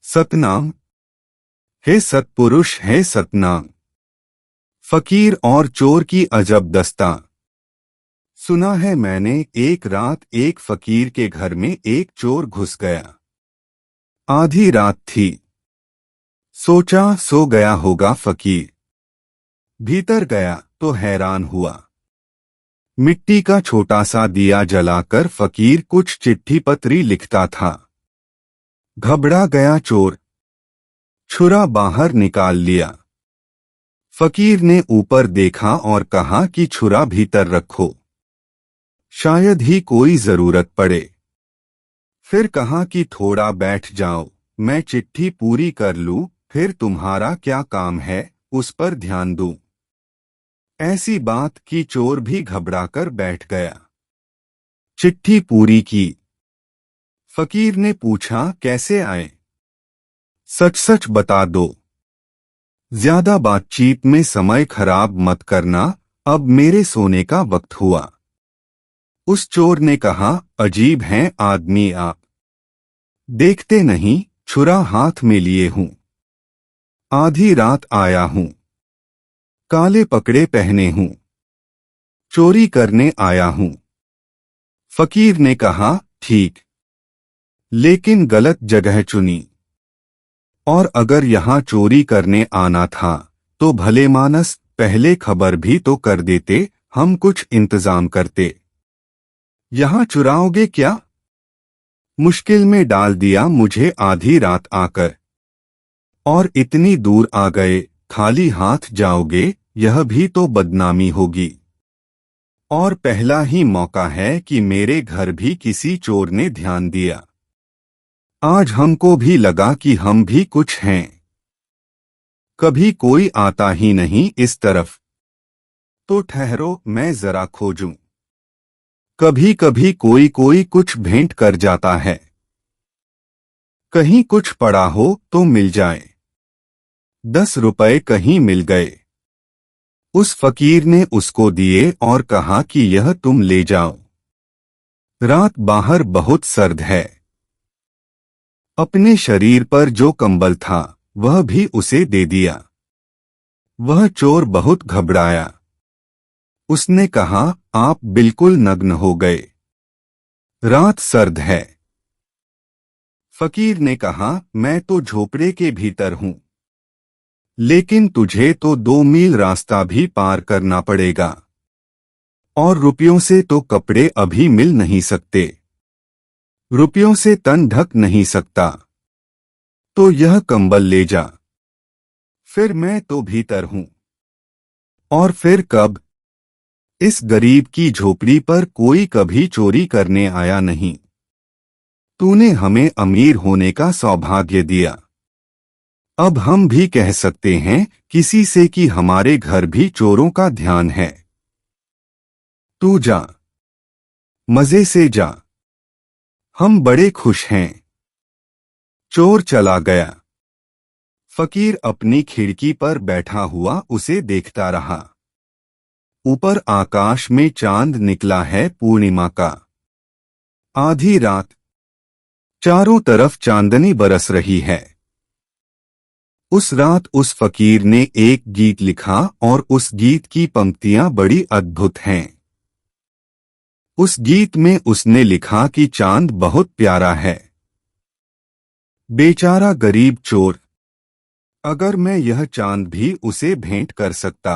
सतनाम। हे सतपुरुष, हे सतनाम। फकीर और चोर की अजब दस्तां। सुना है मैंने, एक रात एक फकीर के घर में एक चोर घुस गया। आधी रात थी। सोचा सो गया होगा फकीर। भीतर गया तो हैरान हुआ। मिट्टी का छोटा सा दिया जलाकर फकीर कुछ चिट्ठी पत्री लिखता था। घबरा गया चोर। छुरा बाहर निकाल लिया। फकीर ने ऊपर देखा और कहा कि छुरा भीतर रखो, शायद ही कोई जरूरत पड़े। फिर कहा कि थोड़ा बैठ जाओ, मैं चिट्ठी पूरी कर लूं, फिर तुम्हारा क्या काम है उस पर ध्यान दूं। ऐसी बात कि चोर भी घबराकर बैठ गया। चिट्ठी पूरी की। फकीर ने पूछा, कैसे आए? सच सच बता दो। ज्यादा बातचीत में समय खराब मत करना, अब मेरे सोने का वक्त हुआ। उस चोर ने कहा, अजीब हैं आदमी आप। देखते नहीं, छुरा हाथ में लिए हूं। आधी रात आया हूं। काले पकड़े पहने हूं। चोरी करने आया हूं। फकीर ने कहा, ठीक, लेकिन गलत जगह चुनी। और अगर यहां चोरी करने आना था तो भले मानस पहले खबर भी तो कर देते, हम कुछ इंतजाम करते। यहां चुराओगे क्या? मुश्किल में डाल दिया मुझे आधी रात आकर। और इतनी दूर आ गए, खाली हाथ जाओगे, यह भी तो बदनामी होगी। और पहला ही मौका है कि मेरे घर भी किसी चोर ने ध्यान दिया। आज हमको भी लगा कि हम भी कुछ हैं। कभी कोई आता ही नहीं इस तरफ। तो ठहरो, मैं जरा खोजूं। कभी कभी कोई कोई कुछ भेंट कर जाता है। कहीं कुछ पड़ा हो तो मिल जाए। 10 रुपए कहीं मिल गए। उस फकीर ने उसको दिए और कहा कि यह तुम ले जाओ। रात बाहर बहुत सर्द है। अपने शरीर पर जो कंबल था वह भी उसे दे दिया। वह चोर बहुत घबराया। उसने कहा, आप बिल्कुल नग्न हो गए। रात सर्द है। फकीर ने कहा, मैं तो झोपड़े के भीतर हूं। लेकिन तुझे तो 2 मील रास्ता भी पार करना पड़ेगा। और रुपयों से तो कपड़े अभी मिल नहीं सकते। रुपयों से तन ढक नहीं सकता। तो यह कंबल ले जा। फिर मैं तो भीतर हूं। और फिर कब? इस गरीब की झोपड़ी पर कोई कभी चोरी करने आया नहीं। तूने हमें अमीर होने का सौभाग्य दिया। अब हम भी कह सकते हैं किसी से कि हमारे घर भी चोरों का ध्यान है। तू जा, मजे से जा। हम बड़े खुश हैं। चोर चला गया। फकीर अपनी खिड़की पर बैठा हुआ उसे देखता रहा। ऊपर आकाश में चांद निकला है पूर्णिमा का। आधी रात। चारों तरफ चांदनी बरस रही है। उस रात उस फकीर ने एक गीत लिखा और उस गीत की पंक्तियां बड़ी अद्भुत हैं। उस गीत में उसने लिखा कि चांद बहुत प्यारा है। बेचारा गरीब चोर, अगर मैं यह चांद भी उसे भेंट कर सकता,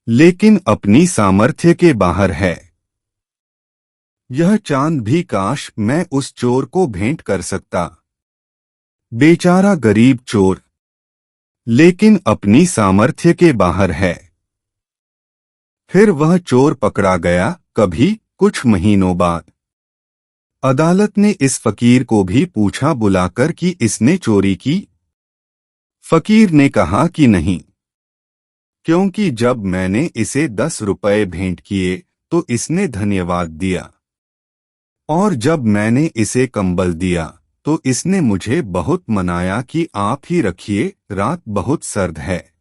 लेकिन अपनी सामर्थ्य के बाहर है। यह चांद भी काश मैं उस चोर को भेंट कर सकता। बेचारा गरीब चोर, लेकिन अपनी सामर्थ्य के बाहर है। फिर वह चोर पकड़ा गया, कभी कुछ महीनों बाद। अदालत ने इस फकीर को भी पूछा बुलाकर कि इसने चोरी की। फकीर ने कहा कि नहीं, क्योंकि जब मैंने इसे 10 रुपए भेंट किए तो इसने धन्यवाद दिया। और जब मैंने इसे कंबल दिया तो इसने मुझे बहुत मनाया कि आप ही रखिए, रात बहुत सर्द है।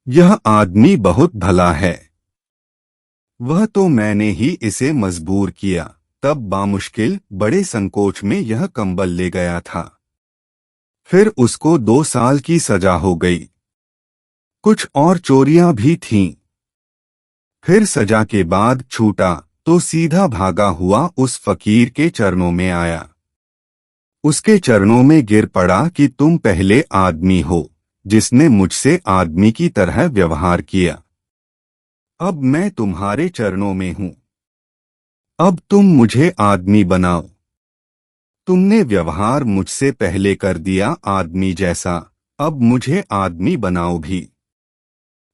यह आदमी बहुत भला है। वह तो मैंने ही इसे मजबूर किया, तब बामुश्किल बड़े संकोच में यह कंबल ले गया था। फिर उसको 2 साल की सजा हो गई। कुछ और चोरियां भी थीं। फिर सजा के बाद छूटा तो सीधा भागा हुआ उस फकीर के चरणों में आया। उसके चरणों में गिर पड़ा कि तुम पहले आदमी हो जिसने मुझसे आदमी की तरह व्यवहार किया। अब मैं तुम्हारे चरणों में हूं। अब तुम मुझे आदमी बनाओ। तुमने व्यवहार मुझसे पहले कर दिया आदमी जैसा, अब मुझे आदमी बनाओ भी।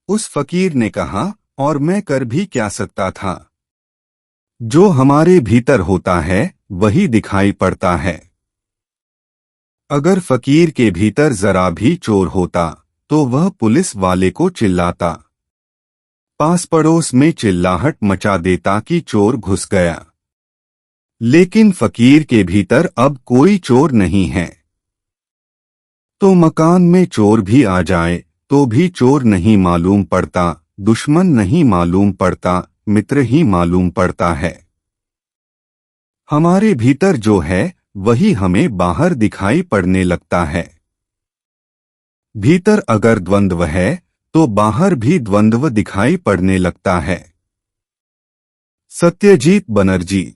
उस फकीर ने कहा, और मैं कर भी क्या सकता था? जो हमारे भीतर होता है वही दिखाई पड़ता है। अगर फकीर के भीतर जरा भी चोर होता तो वह पुलिस वाले को चिल्लाता, पास पड़ोस में चिल्लाहट मचा देता कि चोर घुस गया। लेकिन फकीर के भीतर अब कोई चोर नहीं है। तो मकान में चोर भी आ जाए तो भी चोर नहीं मालूम पड़ता, दुश्मन नहीं मालूम पड़ता, मित्र ही मालूम पड़ता है। हमारे भीतर जो है वही हमें बाहर दिखाई पड़ने लगता है। भीतर अगर द्वंद्व है तो बाहर भी द्वंद्व दिखाई पड़ने लगता है। सत्यजीत बनर्जी।